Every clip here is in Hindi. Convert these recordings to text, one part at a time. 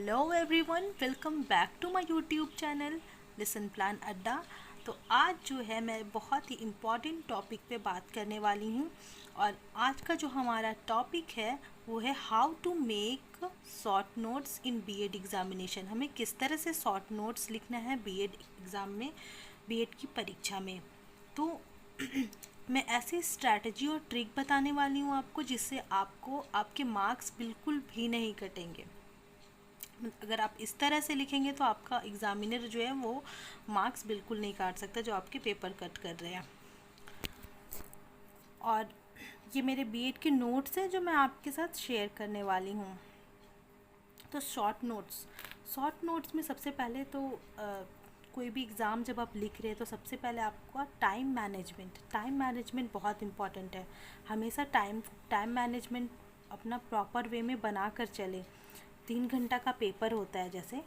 Hello everyone, welcome back to my YouTube channel lesson plan Adda. तो आज जो है मैं बहुत ही इम्पॉर्टेंट टॉपिक पे बात करने वाली हूँ। और आज का जो हमारा टॉपिक है वो है how to make short notes in BEd examination. हमें किस तरह से शॉर्ट नोट्स लिखना है बीएड एग्ज़ाम में, बीएड की परीक्षा में। तो मैं ऐसी स्ट्रैटेजी और ट्रिक बताने वाली हूँ आपको, जिससे आपको आपके मार्क्स बिल्कुल भी नहीं कटेंगे। अगर आप इस तरह से लिखेंगे तो आपका एग्ज़ामिनर जो है वो मार्क्स बिल्कुल नहीं काट सकता, जो आपके पेपर कट कर रहे हैं। और ये मेरे बीएड के नोट्स हैं जो मैं आपके साथ शेयर करने वाली हूँ। तो शॉर्ट नोट्स में सबसे पहले तो कोई भी एग्ज़ाम जब आप लिख रहे हैं तो सबसे पहले आपको टाइम मैनेजमेंट बहुत इम्पॉर्टेंट है। हमेशा टाइम मैनेजमेंट अपना प्रॉपर वे में बना कर चले। 3 घंटा का पेपर होता है जैसे,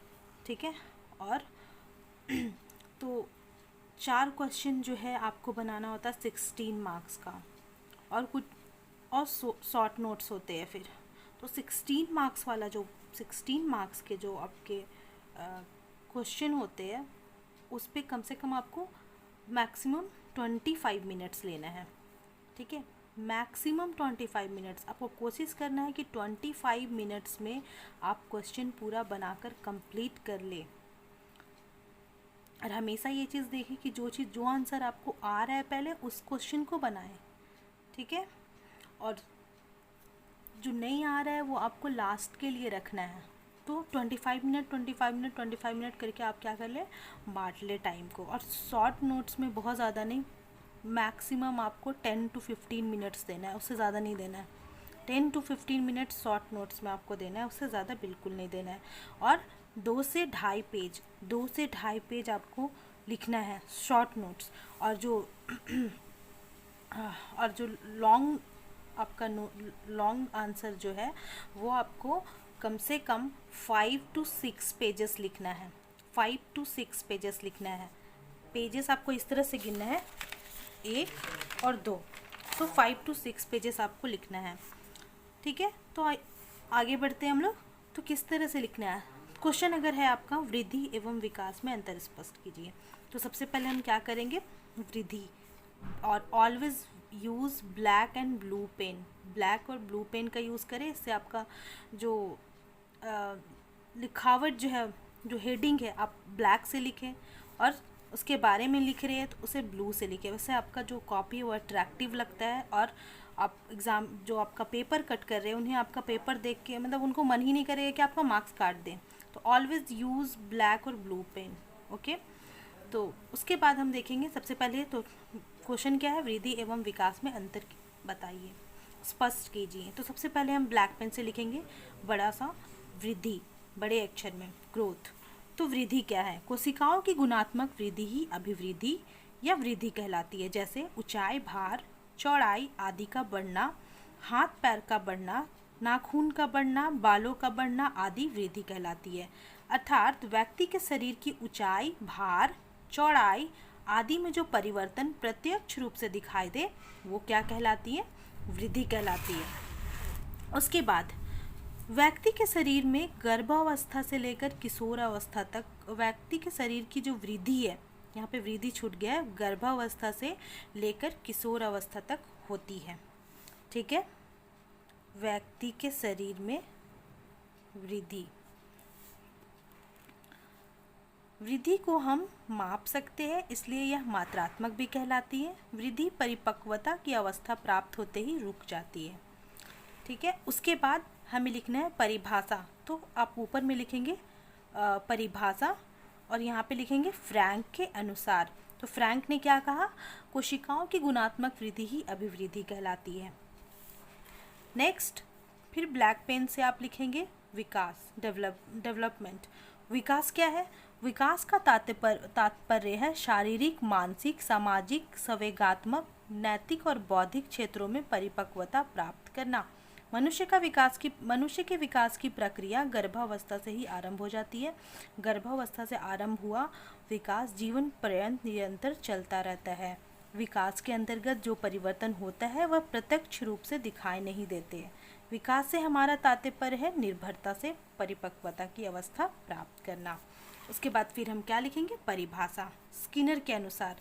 ठीक है। और तो 4 क्वेश्चन जो है आपको बनाना होता है 16 मार्क्स का, और कुछ और शॉर्ट नोट्स होते हैं फिर। तो 16 मार्क्स के जो आपके क्वेश्चन होते हैं उस पे कम से कम आपको मैक्सिमम 25 मिनट्स लेना है, ठीक है। मैक्सिमम 25 मिनट्स आपको कोशिश करना है कि 25 मिनट्स में आप क्वेश्चन पूरा बनाकर कंप्लीट कर ले। और हमेशा ये चीज़ देखें कि जो आंसर आपको आ रहा है पहले उस क्वेश्चन को बनाएं, ठीक है। और जो नहीं आ रहा है वो आपको लास्ट के लिए रखना है। तो 25 मिनट करके आप क्या कर ले, बांट ले टाइम को। और शॉर्ट नोट्स में बहुत ज़्यादा नहीं, मैक्सिमम आपको 10 to 15 मिनट्स देना है, उससे ज़्यादा नहीं देना है। 10 to 15 मिनट्स शॉर्ट नोट्स में आपको देना है, उससे ज़्यादा बिल्कुल नहीं देना है। और 2 से ढाई पेज आपको लिखना है शॉर्ट नोट्स। और जो लॉन्ग आंसर जो है वो आपको कम से कम 5 to 6 पेजेस लिखना है। 5 to 6 पेजेस लिखना है। पेजेस आपको इस तरह से गिनना है, 1 और 2। तो 5 to 6 पेजेस आपको लिखना है, ठीक है। तो आगे बढ़ते हैं हम लोग। तो किस तरह से लिखना है, क्वेश्चन अगर है आपका वृद्धि एवं विकास में अंतर स्पष्ट कीजिए। तो सबसे पहले हम क्या करेंगे, वृद्धि। और always use black and blue pen, black और ब्लू पेन का यूज़ करें। इससे आपका जो लिखावट जो है, जो हेडिंग है, आप ब्लैक से लिखें। और उसके बारे में लिख रहे हैं तो उसे ब्लू से लिखें। वैसे आपका जो कॉपी है वो अट्रैक्टिव लगता है, और आप एग्ज़ाम जो आपका पेपर कट कर रहे हैं उन्हें आपका पेपर देख के मतलब उनको मन ही नहीं करेगा कि आपका मार्क्स काट दें। तो ऑलवेज यूज़ ब्लैक और ब्लू पेन, ओके। तो उसके बाद हम देखेंगे, सबसे पहले तो क्वेश्चन क्या है, वृद्धि एवं विकास में अंतर बताइए, स्पष्ट कीजिए। तो सबसे पहले हम ब्लैक पेन से लिखेंगे बड़ा सा वृद्धि, बड़े अक्षर में, ग्रोथ। तो वृद्धि क्या है, कोशिकाओं की गुणात्मक वृद्धि ही अभिवृद्धि या वृद्धि कहलाती है। जैसे ऊंचाई, भार, चौड़ाई आदि का बढ़ना, हाथ पैर का बढ़ना, नाखून का बढ़ना, बालों का बढ़ना आदि वृद्धि कहलाती है। अर्थात व्यक्ति के शरीर की ऊंचाई, भार, चौड़ाई आदि में जो परिवर्तन प्रत्यक्ष रूप से दिखाई दे वो क्या कहलाती है, वृद्धि कहलाती है। उसके बाद व्यक्ति के शरीर में गर्भावस्था से लेकर किशोरावस्था तक व्यक्ति के शरीर की जो वृद्धि है, यहाँ पे वृद्धि छूट गया है, गर्भावस्था से लेकर किशोरावस्था तक होती है, ठीक है। व्यक्ति के शरीर में वृद्धि को हम माप सकते हैं, इसलिए यह मात्रात्मक भी कहलाती है। वृद्धि परिपक्वता की अवस्था प्राप्त होते ही रुक जाती है, ठीक है। उसके बाद हमें लिखना है परिभाषा। तो आप ऊपर में लिखेंगे परिभाषा, और यहाँ पे लिखेंगे फ्रैंक के अनुसार। तो फ्रैंक ने क्या कहा, कोशिकाओं की गुणात्मक वृद्धि ही अभिवृद्धि कहलाती है। नेक्स्ट, फिर ब्लैक पेन से आप लिखेंगे विकास, डेवलपमेंट। विकास क्या है, विकास का तात्पर्य है शारीरिक, मानसिक, सामाजिक, संवेगात्मक, नैतिक और बौद्धिक क्षेत्रों में परिपक्वता प्राप्त करना। मनुष्य के विकास की प्रक्रिया गर्भावस्था से ही आरंभ हो जाती है। गर्भावस्था से आरंभ हुआ विकास जीवन पर्यंत निरंतर चलता रहता है। विकास के अंतर्गत जो परिवर्तन होता है वह प्रत्यक्ष रूप से दिखाई नहीं देते हैं। विकास से हमारा तात्पर्य है निर्भरता से परिपक्वता की अवस्था प्राप्त करना। उसके बाद फिर हम क्या लिखेंगे, परिभाषा। स्किनर के अनुसार,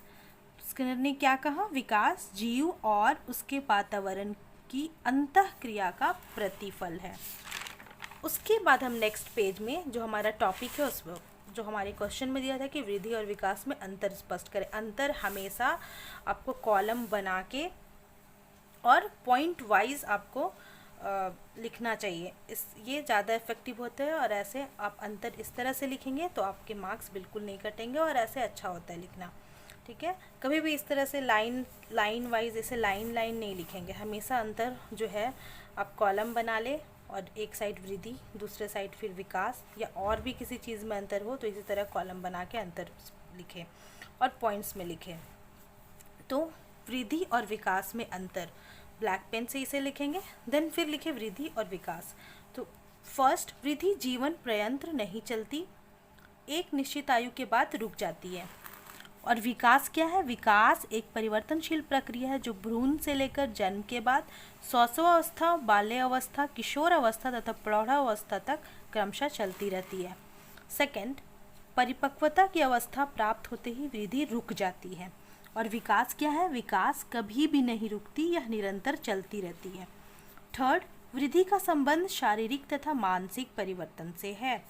स्किनर ने क्या कहा, विकास जीव और उसके वातावरण की अंतःक्रिया का प्रतिफल है। उसके बाद हम नेक्स्ट पेज में जो हमारा टॉपिक है उसमें जो हमारे क्वेश्चन में दिया था कि वृद्धि और विकास में अंतर स्पष्ट करें। अंतर हमेशा आपको कॉलम बना के और पॉइंट वाइज आपको लिखना चाहिए। ये ज़्यादा इफेक्टिव होता है और ऐसे आप अंतर इस तरह से लिखेंगे तो आपके मार्क्स बिल्कुल नहीं कटेंगे और ऐसे अच्छा होता है लिखना। ठीक है, कभी भी इस तरह से लाइन वाइज ऐसे लाइन नहीं लिखेंगे। हमेशा अंतर जो है आप कॉलम बना ले और एक साइड वृद्धि, दूसरे साइड फिर विकास, या और भी किसी चीज़ में अंतर हो तो इसी तरह कॉलम बना के अंतर लिखें और पॉइंट्स में लिखें। तो वृद्धि और विकास में अंतर, ब्लैक पेन से इसे लिखेंगे। देन फिर लिखे वृद्धि और विकास। तो फर्स्ट, वृद्धि जीवन पर्यंत नहीं चलती, एक निश्चित आयु के बाद रुक जाती है। और विकास क्या है, विकास एक परिवर्तनशील प्रक्रिया है जो भ्रूण से लेकर जन्म के बाद शैशवावस्था, बाल्यावस्था, किशोर अवस्था तथा प्रौढ़ावस्था तक क्रमशः चलती रहती है। सेकंड, परिपक्वता की अवस्था प्राप्त होते ही वृद्धि रुक जाती है। और विकास क्या है, विकास कभी भी नहीं रुकती, यह निरंतर चलती रहती है। थर्ड, वृद्धि का संबंध शारीरिक तथा मानसिक परिवर्तन से है।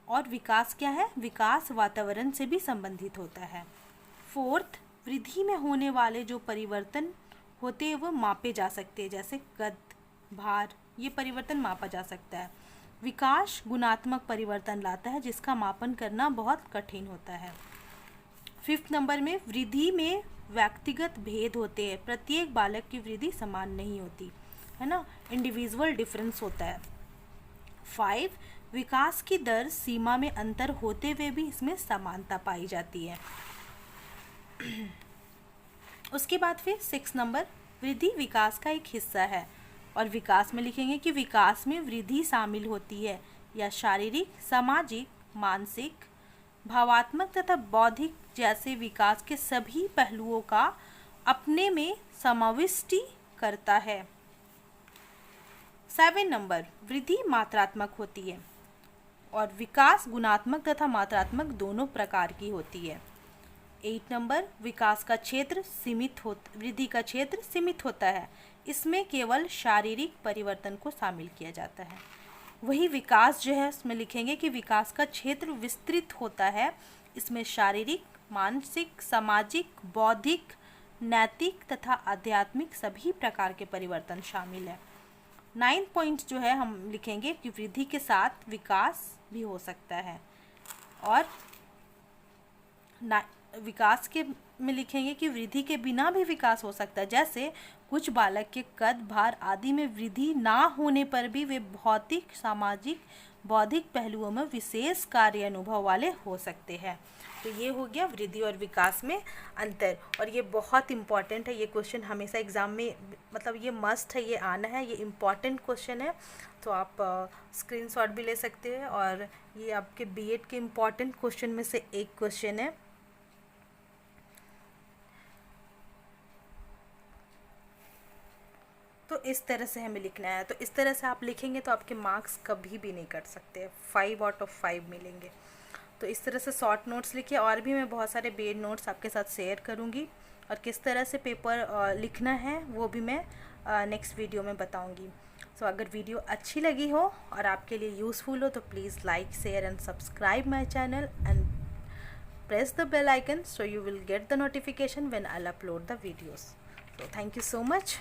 और विकास क्या है, विकास वातावरण से भी संबंधित होता है। फोर्थ, वृद्धि में होने वाले जो परिवर्तन होते हैं वो मापे जा सकते हैं, जैसे कद, भार, ये परिवर्तन मापा जा सकता है। विकास गुणात्मक परिवर्तन लाता है जिसका मापन करना बहुत कठिन होता है। फिफ्थ नंबर में, वृद्धि में व्यक्तिगत भेद होते हैं, प्रत्येक बालक की वृद्धि समान नहीं होती है ना, इंडिविजुअल डिफरेंस होता है। 5, विकास की दर सीमा में अंतर होते हुए भी इसमें समानता पाई जाती है। उसके बाद फिर 6 नंबर, वृद्धि विकास का एक हिस्सा है। और विकास में लिखेंगे कि विकास में वृद्धि शामिल होती है या शारीरिक, सामाजिक, मानसिक, भावात्मक तथा बौद्धिक जैसे विकास के सभी पहलुओं का अपने में समाविष्टि करता है। 7 नंबर, वृद्धि मात्रात्मक होती है और विकास गुणात्मक तथा मात्रात्मक दोनों प्रकार की होती है। 8 नंबर, विकास का क्षेत्र वृद्धि का क्षेत्र सीमित होता है, इसमें केवल शारीरिक परिवर्तन को शामिल किया जाता है। वही विकास जो है उसमें लिखेंगे कि विकास का क्षेत्र विस्तृत होता है, इसमें शारीरिक, मानसिक, सामाजिक, बौद्धिक, नैतिक तथा आध्यात्मिक सभी प्रकार के परिवर्तन शामिल है। 9 पॉइंट जो है हम लिखेंगे कि वृद्धि के साथ विकास भी हो सकता है। और विकास के में लिखेंगे कि वृद्धि के बिना भी विकास हो सकता है, जैसे कुछ बालक के कद, भार आदि में वृद्धि ना होने पर भी वे भौतिक, सामाजिक, बौद्धिक पहलुओं में विशेष कार्य अनुभव वाले हो सकते हैं। तो ये हो गया वृद्धि और विकास में अंतर। और ये बहुत इम्पॉर्टेंट है, ये क्वेश्चन हमेशा एग्ज़ाम में मतलब ये मस्ट है, ये आना है, ये इम्पॉर्टेंट क्वेश्चन है। तो आप स्क्रीनशॉट भी ले सकते हैं और ये आपके बीएड के इम्पॉर्टेंट क्वेश्चन में से एक क्वेश्चन है। तो इस तरह से हमें लिखना है। तो इस तरह से आप लिखेंगे तो आपके मार्क्स कभी भी नहीं कट सकते, 5 आउट ऑफ 5 मिलेंगे। तो इस तरह से शॉर्ट नोट्स लिखिए। और भी मैं बहुत सारे बेड नोट्स आपके साथ शेयर करूँगी और किस तरह से पेपर लिखना है वो भी मैं नेक्स्ट वीडियो में बताऊँगी। सो अगर वीडियो अच्छी लगी हो और आपके लिए यूज़फुल हो तो please like, share and subscribe my channel and press the bell icon so you will get the notification when I'll upload the videos. So thank you so much.